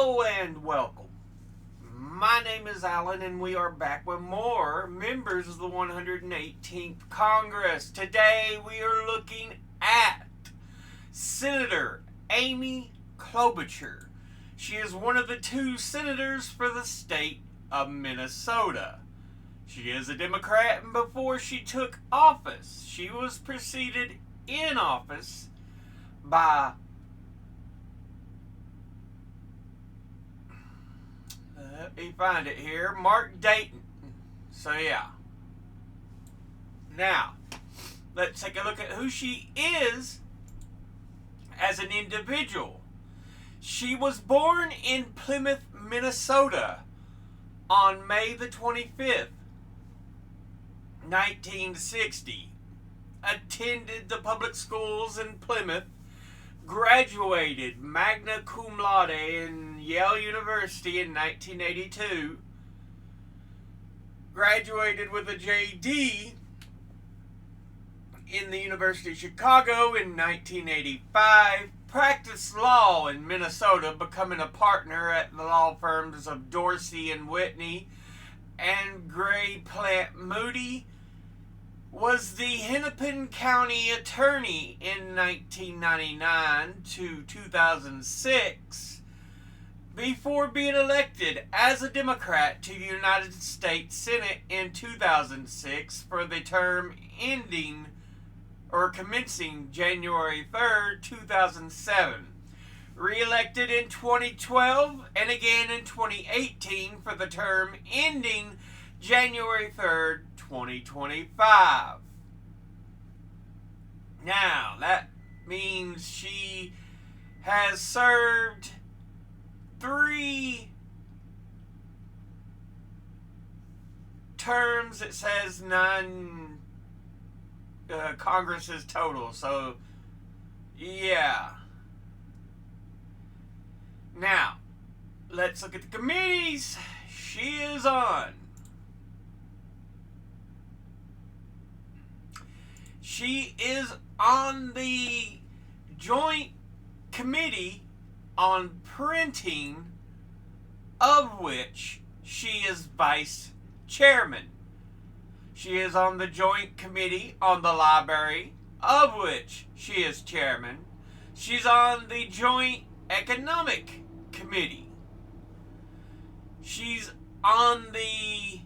Hello and welcome. My name is Alan and we are back with more members of the 118th Congress. Today we are looking at Senator Amy Klobuchar. She is one of the two senators for the state of Minnesota. She is a Democrat, and before she took office, she was preceded in office by let me find it here. Mark Dayton. So yeah. Now, let's take a look at who she is as an individual. She was born in Plymouth, Minnesota on May the 25th, 1960. Attended the public schools in Plymouth. Graduated magna cum laude in Yale University in 1982. Graduated with a JD in the University of Chicago in 1985. Practiced law in Minnesota, becoming a partner at the law firms of Dorsey and Whitney and Gray Plant Moody. Was the Hennepin County attorney in 1999 to 2006 before being elected as a Democrat to the United States Senate in 2006 for the term ending or commencing January 3rd, 2007. Re-elected in 2012 and again in 2018 for the term ending January 3rd, 2025. Now, that means she has served 3 terms. It says 9 Congresses total. So, yeah. Now, let's look at the committees she is on. She is on the Joint Committee on Printing, of which she is Vice Chairman. She is on the Joint Committee on the Library, of which she is Chairman. She's on the Joint Economic Committee. She's on the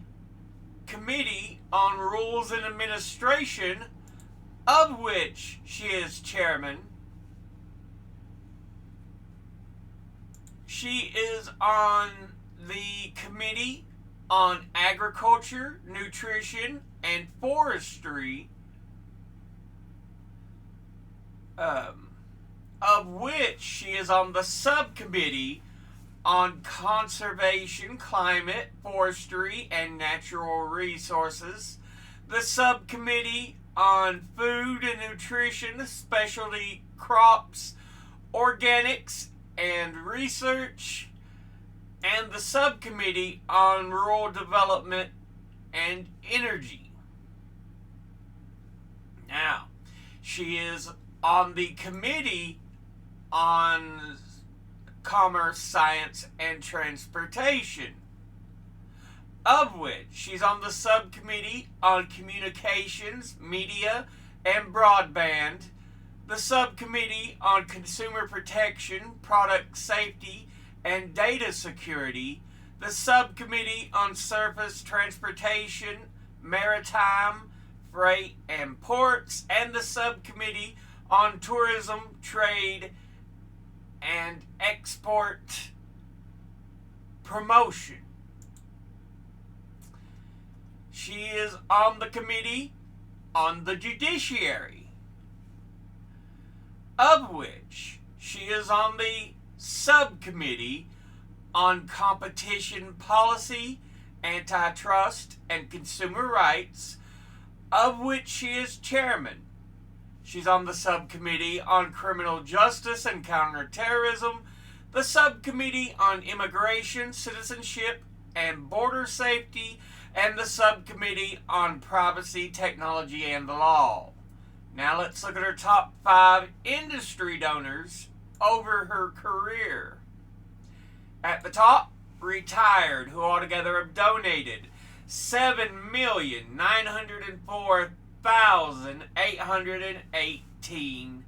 Committee on Rules and Administration, of which she is Chairman. She is on the Committee on Agriculture, Nutrition, and Forestry, of which she is on the Subcommittee on Conservation, Climate, Forestry, and Natural Resources, the Subcommittee on Food and Nutrition, Specialty Crops, Organics, and Research, and the Subcommittee on Rural Development and Energy. Now, she is on the Committee on Commerce, Science, and Transportation, of which she's on the Subcommittee on Communications, Media, and Broadband, the Subcommittee on Consumer Protection, Product Safety, and Data Security, the Subcommittee on Surface Transportation, Maritime, Freight, and Ports, and the Subcommittee on Tourism, Trade, and Export Promotion. She is on the Committee on the Judiciary, of which she is on the Subcommittee on Competition Policy, Antitrust, and Consumer Rights, of which she is Chairman. She's on the Subcommittee on Criminal Justice and Counterterrorism, the Subcommittee on Immigration, Citizenship, and Border Safety, and the Subcommittee on Privacy, Technology, and the Law. Now let's look at her top 5 industry donors over her career. At the top, retired, who altogether have donated $7,904,818.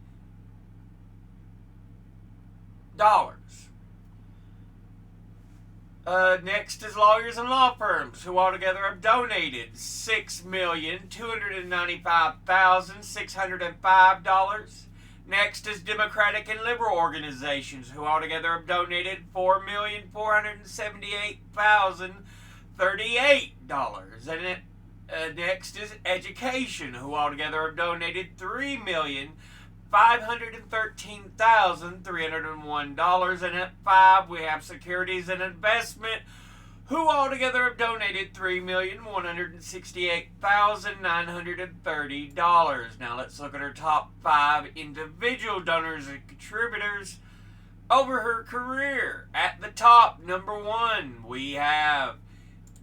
Next is lawyers and law firms, who altogether have donated $6,295,605. Next is Democratic and liberal organizations, who altogether have donated $4,478,038. And next is education, who altogether have donated $3,513,301. And at 5, we have securities and investment, who altogether have donated $3,168,930. Now let's look at her top 5 individual donors and contributors over her career. At the top, number 1, we have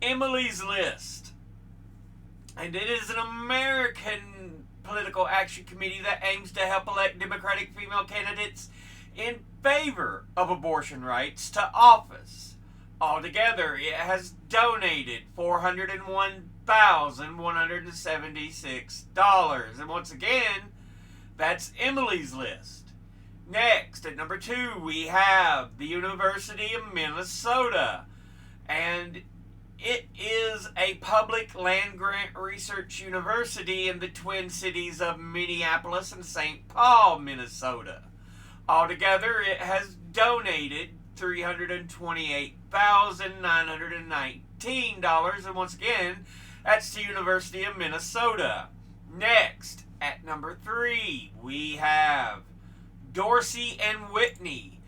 Emily's List. And it is an American political action committee that aims to help elect Democratic female candidates in favor of abortion rights to office. Altogether, it has donated $401,176. And once again, that's Emily's List. Next, at number 2, we have the University of Minnesota. And it is a public land-grant research university in the Twin Cities of Minneapolis and St. Paul, Minnesota. Altogether, it has donated $328,919. And once again, that's the University of Minnesota. Next, at number 3, we have Dorsey and Whitney.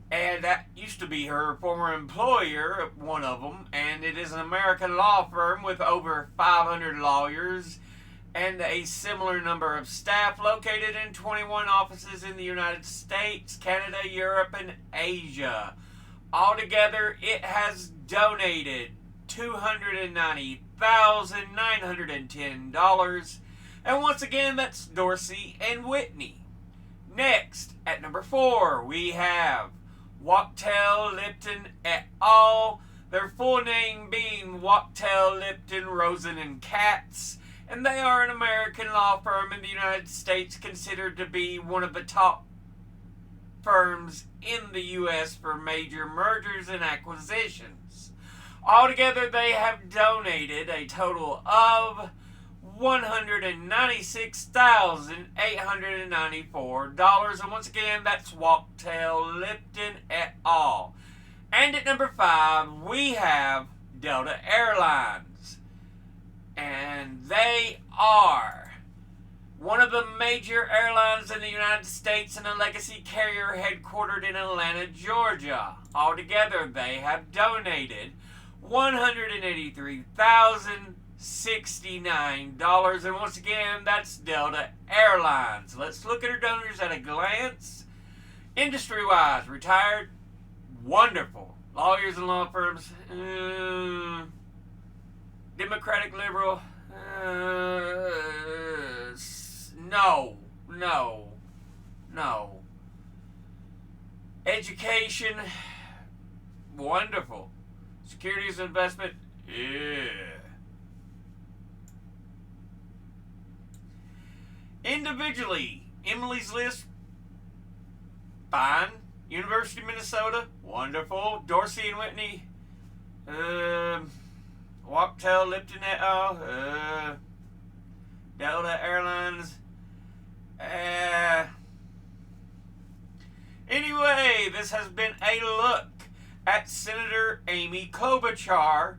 And that used to be her former employer, one of them. And it is an American law firm with over 500 lawyers and a similar number of staff, located in 21 offices in the United States, Canada, Europe, and Asia. Altogether, it has donated $290,910. And once again, that's Dorsey and Whitney. Next, at number 4, we have Wachtell, Lipton et al., their full name being Wachtell, Lipton, Rosen, and Katz. And they are an American law firm in the United States, considered to be one of the top firms in the U.S. for major mergers and acquisitions. Altogether, they have donated a total of $196,894. And once again, that's Wachtell, Lipton et al. And at number 5, we have Delta Airlines. And they are one of the major airlines in the United States and a legacy carrier headquartered in Atlanta, Georgia. Altogether, they have donated $183,069. And once again, that's Delta Airlines. Let's look at her donors at a glance. Industry-wise, retired, wonderful. Lawyers and law firms, Democratic, liberal, no. Education, wonderful. Securities and investment, Individually, Emily's List, fine. University of Minnesota, wonderful. Dorsey and Whitney, Wachtell, Lipton et al., Delta Airlines. Anyway, this has been a look at Senator Amy Klobuchar,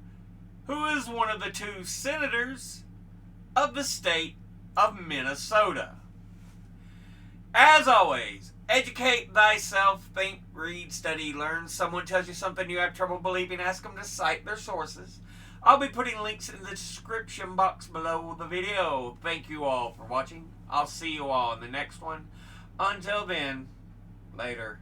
who is one of the 2 senators of the state of Minnesota. As always, educate thyself, think, read, study, learn. Someone tells you something you have trouble believing, ask them to cite their sources. I'll be putting links in the description box below the video. Thank you all for watching. I'll see you all in the next one. Until then, later.